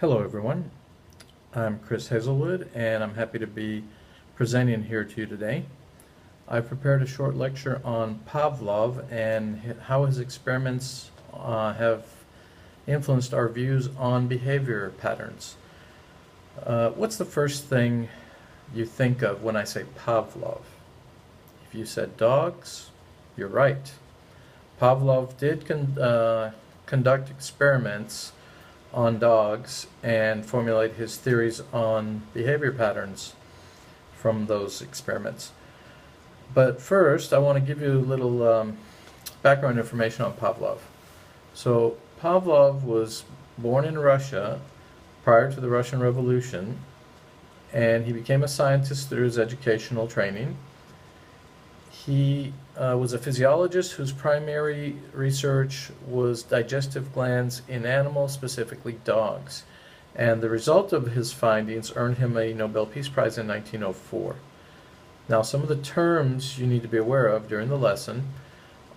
Hello everyone, I'm Chris Hazelwood and I'm happy to be presenting here to you today. I've prepared a short lecture on Pavlov and how his experiments have influenced our views on behavior patterns. What's the first thing you think of when I say Pavlov? If you said dogs, you're right. Pavlov did conduct experiments on dogs and formulate his theories on behavior patterns from those experiments. But first, I want to give you a little background information on Pavlov. So Pavlov was born in Russia prior to the Russian Revolution, and he became a scientist through his educational training. He was a physiologist whose primary research was digestive glands in animals, specifically dogs. And the result of his findings earned him a Nobel Peace Prize in 1904. Now, some of the terms you need to be aware of during the lesson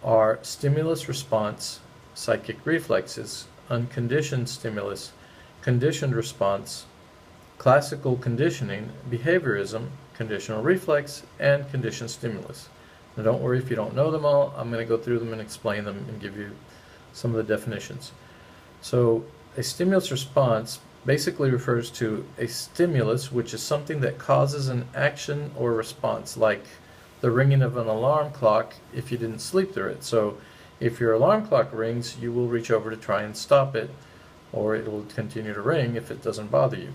are stimulus response, psychic reflexes, unconditioned stimulus, conditioned response, classical conditioning, behaviorism, conditional reflex, and conditioned stimulus. Now don't worry if you don't know them all. I'm going to go through them and explain them and give you some of the definitions. So a stimulus response basically refers to a stimulus, which is something that causes an action or response, like the ringing of an alarm clock if you didn't sleep through it. So if your alarm clock rings, you will reach over to try and stop it, or it will continue to ring if it doesn't bother you.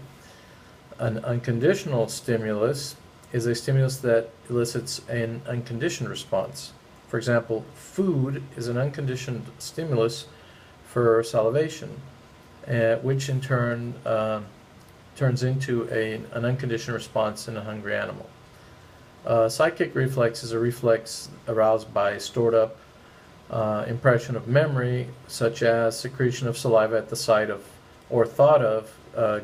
An unconditional stimulus is a stimulus that elicits an unconditioned response. For example, food is an unconditioned stimulus for salivation, which in turn turns into an unconditioned response in a hungry animal. Psychic reflex is a reflex aroused by stored up impression of memory, such as secretion of saliva at the sight of or thought of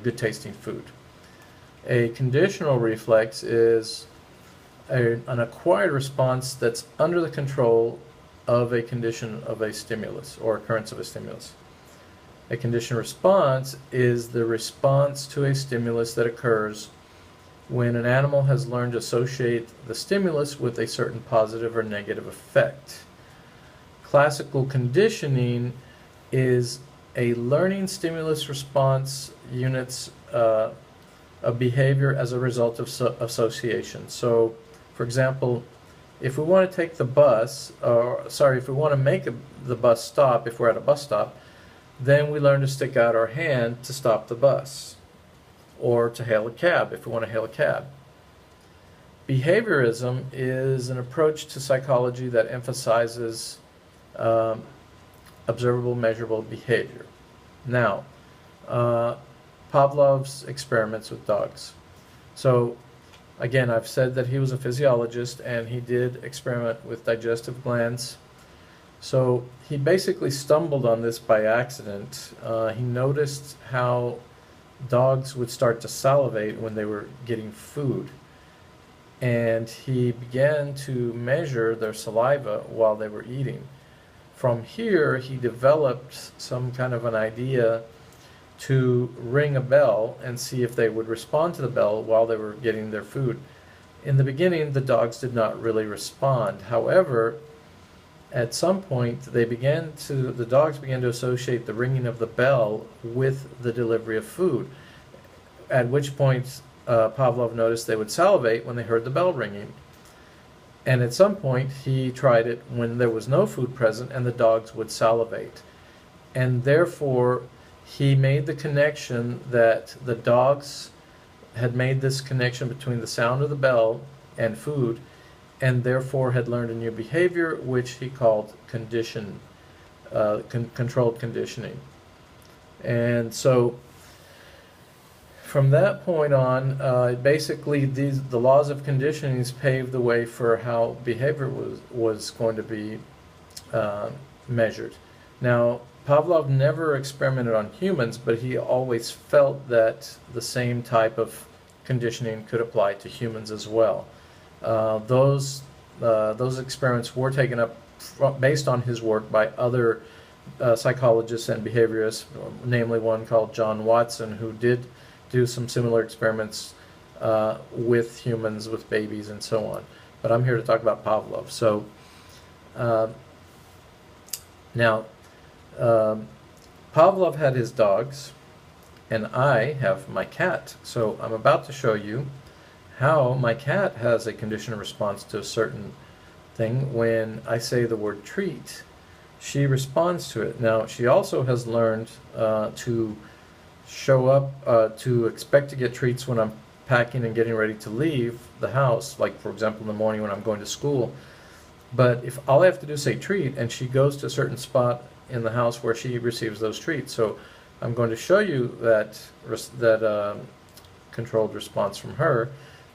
good tasting food. A conditional reflex is an acquired response that's under the control of a condition of a stimulus or occurrence of a stimulus. A conditioned response is the response to a stimulus that occurs when an animal has learned to associate the stimulus with a certain positive or negative effect. Classical conditioning is a learning stimulus response units of behavior as a result of association. So, for example, if we want to take the bus, if we want to make the bus stop, if we're at a bus stop, then we learn to stick out our hand to stop the bus, or to hail a cab if we want to hail a cab. Behaviorism is an approach to psychology that emphasizes observable, measurable behavior. Now, Pavlov's experiments with dogs. So again, I've said that he was a physiologist and he did experiment with digestive glands. So he basically stumbled on this by accident. He noticed how dogs would start to salivate when they were getting food. And he began to measure their saliva while they were eating. From here, he developed some kind of an idea to ring a bell and see if they would respond to the bell while they were getting their food. In the beginning, the dogs did not really respond. However, at some point, the dogs began to associate the ringing of the bell with the delivery of food, at which point Pavlov noticed they would salivate when they heard the bell ringing. And at some point, he tried it when there was no food present and the dogs would salivate. And therefore, he made the connection that the dogs had made this connection between the sound of the bell and food, and therefore had learned a new behavior, which he called controlled conditioning. And so from that point on, basically the laws of conditioning paved the way for how behavior was going to be measured. Now, Pavlov never experimented on humans, but he always felt that the same type of conditioning could apply to humans as well. Those experiments were taken up based on his work by other psychologists and behaviorists, namely one called John Watson, who did do some similar experiments with humans, with babies, and so on. But I'm here to talk about Pavlov. So now, Pavlov had his dogs, and I have my cat. So I'm about to show you how my cat has a conditioned response to a certain thing. When I say the word treat, she responds to it. Now, she also has learned to show up, to expect to get treats when I'm packing and getting ready to leave the house, like for example in the morning when I'm going to school. But if all I have to do is say treat, and she goes to a certain spot in the house where she receives those treats. So I'm going to show you that controlled response from her,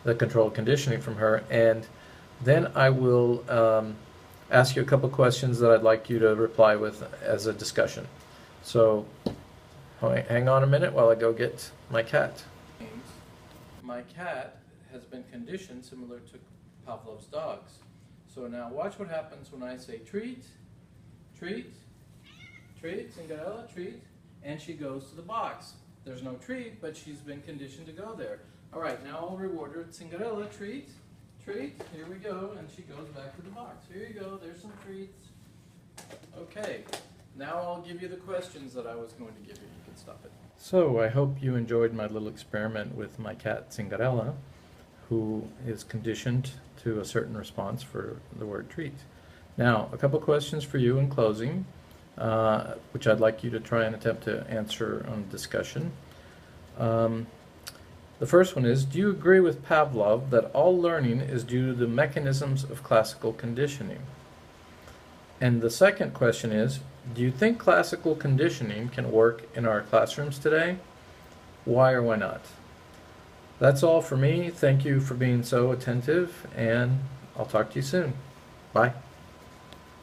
the controlled conditioning from her, and then I will ask you a couple questions that I'd like you to reply with as a discussion. So hang on a minute while I go get my cat. My cat has been conditioned similar to Pavlov's dogs. So now watch what happens when I say treat, treat, treat, Cinderella, treat, and she goes to the box. There's no treat, but she's been conditioned to go there. All right, now I'll reward her. Cinderella, treat, treat, here we go, and she goes back to the box. Here you go, there's some treats. Okay, now I'll give you the questions that I was going to give you. You can stop it. So I hope you enjoyed my little experiment with my cat Cinderella, who is conditioned to a certain response for the word treat. Now, a couple questions for you in closing, which I'd like you to try and attempt to answer on discussion. The first one is, do you agree with Pavlov that all learning is due to the mechanisms of classical conditioning? And the second question is, do you think classical conditioning can work in our classrooms today? Why or why not? That's all for me. Thank you for being so attentive, and I'll talk to you soon. Bye.